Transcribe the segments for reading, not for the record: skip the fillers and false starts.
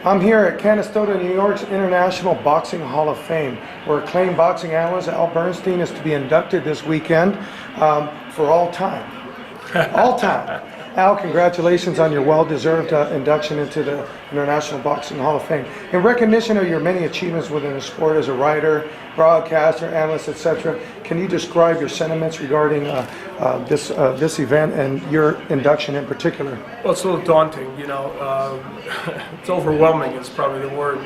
I'm here at Canastota, New York's International Boxing Hall of Fame, where acclaimed boxing analyst Al Bernstein is to be inducted this weekend for all time. All time. Al, congratulations on your well-deserved induction into the International Boxing Hall of Fame. In recognition of your many achievements within the sport as a writer, broadcaster, analyst, etc., can you describe your sentiments regarding this event and your induction in particular? Well, it's a little daunting, you know. It's overwhelming is probably the word.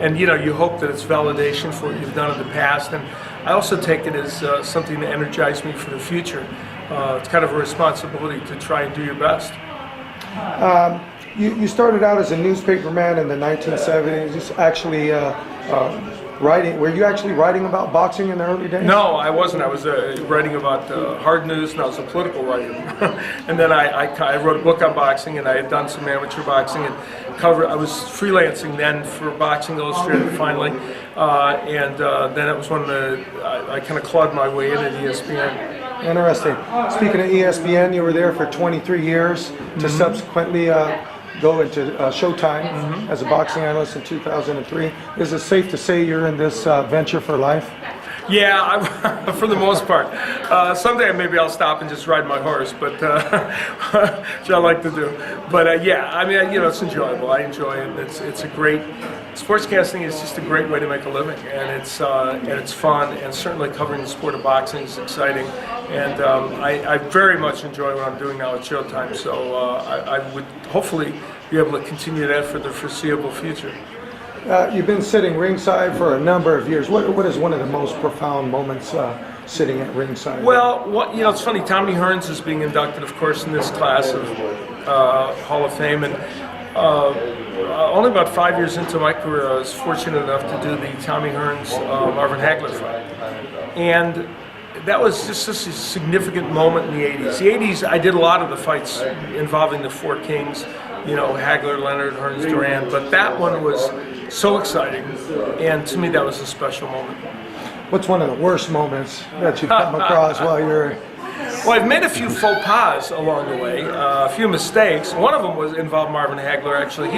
And, you know, you hope that it's validation for what you've done in the past. And I also take it as something to energize me for the future. It's kind of a responsibility to try and do your best. You started out as a newspaperman in the 1970s, just actually writing. Were you actually writing about boxing in the early days? No, I wasn't. I was writing about hard news, and I was a political writer. And then I wrote a book on boxing, and I had done some amateur boxing and I was freelancing then for Boxing Illustrated finally, and then it was when I kind of clawed my way in at ESPN. Interesting. Speaking of ESPN, you were there for 23 years to subsequently go into Showtime as a boxing analyst in 2003. Is it safe to say you're in this venture for life? Yeah, for the most part. Someday maybe I'll stop and just ride my horse, but which I like to do. But yeah, I mean, you know, it's enjoyable. I enjoy it. It's a great sportscasting is just a great way to make a living, and it's fun, and certainly covering the sport of boxing is exciting. And I very much enjoy what I'm doing now at Showtime. So I would hopefully be able to continue that for the foreseeable future. You've been sitting ringside for a number of years. What is one of the most profound moments sitting at ringside? Well, you know, it's funny. Tommy Hearns is being inducted, of course, in this class of Hall of Fame, and only about 5 years into my career, I was fortunate enough to do the Tommy Hearns Marvin Hagler fight, and that was just a significant moment in the 80s. The 80s, I did a lot of the fights involving the Four Kings, you know, Hagler, Leonard, Hearns, Duran, but that one was so exciting, and to me that was a special moment. What's one of the worst moments that you've come across while you're... Well, I've made a few faux pas along the way, a few mistakes. One of them involved Marvin Hagler, actually.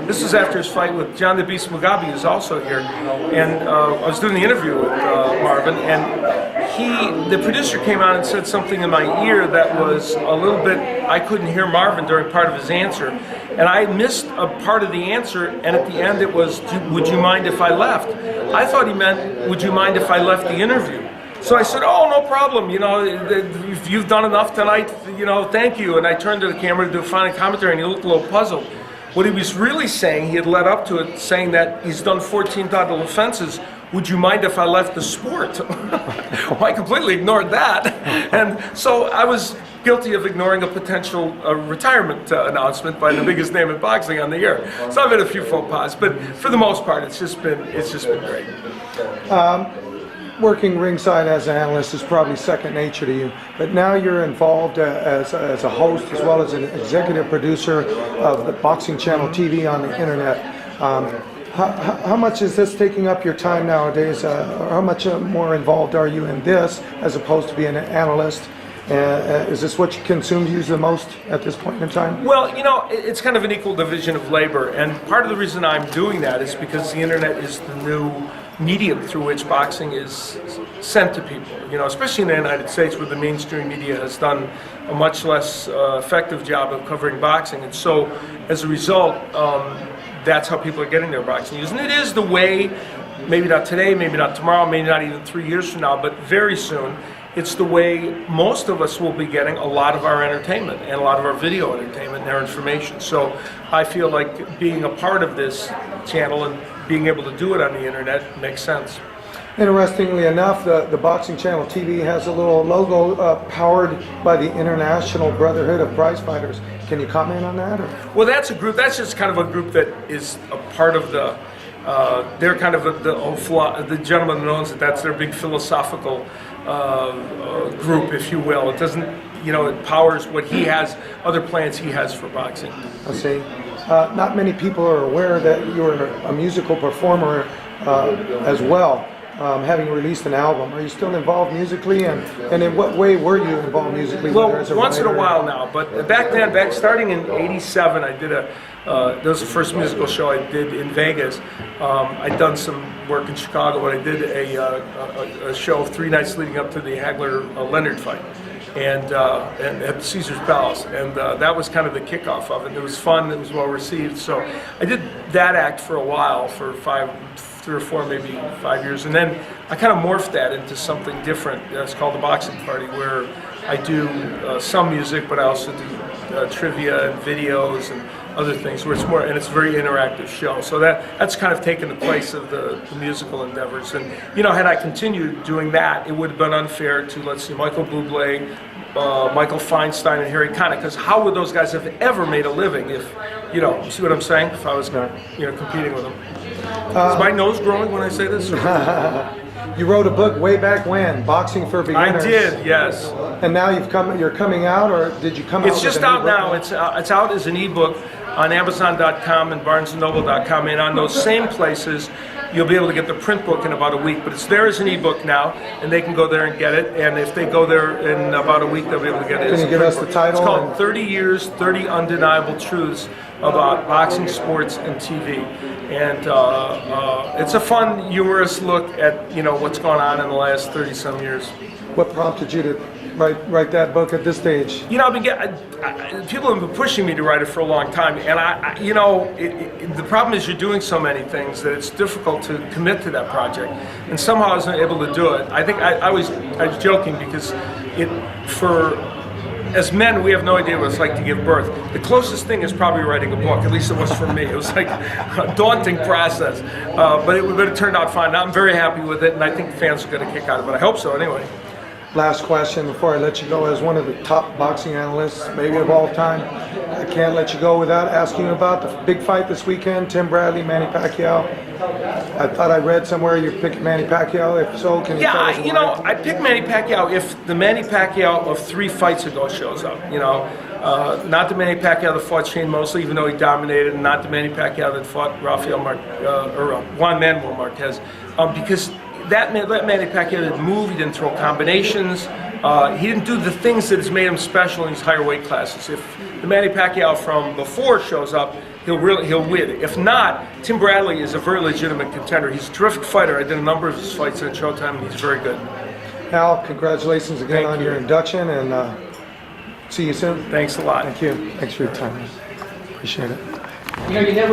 This was after his fight with John the Beast Mugabe, who's also here. And I was doing the interview with Marvin, and the producer came out and said something in my ear that was a little bit, I couldn't hear Marvin during part of his answer. And I missed a part of the answer, and at the end it was, would you mind if I left? I thought he meant, would you mind if I left the interview? So I said, oh, no problem, you know, you've done enough tonight, you know, thank you. And I turned to the camera to do a final commentary, and he looked a little puzzled. What he was really saying, he had led up to it, saying that he's done 14 total offenses. Would you mind if I left the sport? Well, I completely ignored that. And so I was guilty of ignoring a potential retirement announcement by the biggest name in boxing on the air. So I've had a few faux pas, but for the most part, it's just been great. Working ringside as an analyst is probably second nature to you, but now you're involved as a host as well as an executive producer of the Boxing Channel TV on the internet. How much is this taking up your time nowadays? Or how much more involved are you in this as opposed to being an analyst? Is this what consumes you the most at this point in time? Well, you know, it's kind of an equal division of labor, and part of the reason I'm doing that is because the internet is the new medium through which boxing is sent to people, you know, especially in the United States where the mainstream media has done a much less effective job of covering boxing. And so as a result, that's how people are getting their boxing news. And it is the way, maybe not today, maybe not tomorrow, maybe not even 3 years from now, but very soon, it's the way most of us will be getting a lot of our entertainment and a lot of our video entertainment and their information. So I feel like being a part of this channel and being able to do it on the internet makes sense. Interestingly enough, the Boxing Channel TV has a little logo powered by the International Brotherhood of Prize Fighters. Can you comment on that? Or? Well, that's a group. That's just kind of a group that is a part of the. They're kind of the gentleman who owns it. That's their big philosophical group, if you will. It doesn't, you know, it powers what he has, other plans he has for boxing. I see. Not many people are aware that you're a musical performer as well. having released an album. Are you still involved musically, and in what way were you involved musically? Well, whether as a once in a writer? while now, but back then, starting in '87, I did that was the first musical show I did in Vegas. I'd done some work in Chicago, and I did a show 3 nights leading up to the Hagler-Leonard fight, and at Caesar's Palace, and that was kind of the kickoff of it. It was fun, it was well received, so I did that act for a while, for 3 or 4, maybe 5 years, and then I kind of morphed that into something different. It's called the Boxing Party, where I do some music, but I also do trivia and videos and other things, where it's more, and it's a very interactive show. So that's kind of taken the place of the musical endeavors. And had I continued doing that, it would have been unfair to, let's see, Michael Bublé, Michael Feinstein, and Harry Connick, because how would those guys have ever made a living if, see what I'm saying? If I was, competing with them. Is my nose growing when I say this? You wrote a book way back when, Boxing for Beginners. I did, yes. And now you're coming out, or did you come out? It's just out now. It's out as an ebook on Amazon.com and BarnesandNoble.com, and on those same places, you'll be able to get the print book in about a week. But it's there as an ebook now, and they can go there and get it. And if they go there in about a week, they'll be able to get it. Can you give us the title? It's called 30 Years, 30 Undeniable Truths about Boxing, Sports, and TV. And it's a fun, humorous look at what's gone on in the last 30-some years. What prompted you to write that book at this stage? I've been people have been pushing me to write it for a long time, and the problem is you're doing so many things that it's difficult to commit to that project. And somehow I wasn't able to do it. I think I was joking because as men, we have no idea what it's like to give birth. The closest thing is probably writing a book. At least it was for me. It was like a daunting process, but it turned out fine. I'm very happy with it, and I think fans are going to kick out of it. I hope so, anyway. Last question before I let you go. As one of the top boxing analysts, maybe of all time, I can't let you go without asking you about the big fight this weekend, Tim Bradley, Manny Pacquiao. I thought I read somewhere you picked Manny Pacquiao. If so, can you tell us why? I picked Manny Pacquiao if the Manny Pacquiao of 3 fights ago shows up. Not the Manny Pacquiao that fought Shane Mosley, even though he dominated, and not the Manny Pacquiao that fought Juan Manuel Marquez, because that Manny Pacquiao didn't move, he didn't throw combinations, he didn't do the things that has made him special in these higher weight classes. If the Manny Pacquiao from before shows up, he'll win. If not, Tim Bradley is a very legitimate contender. He's a terrific fighter. I did a number of his fights at Showtime, and he's very good. Al, congratulations again on your induction, and see you soon. Thanks a lot. Thank you. Thanks for your time. Appreciate it. You never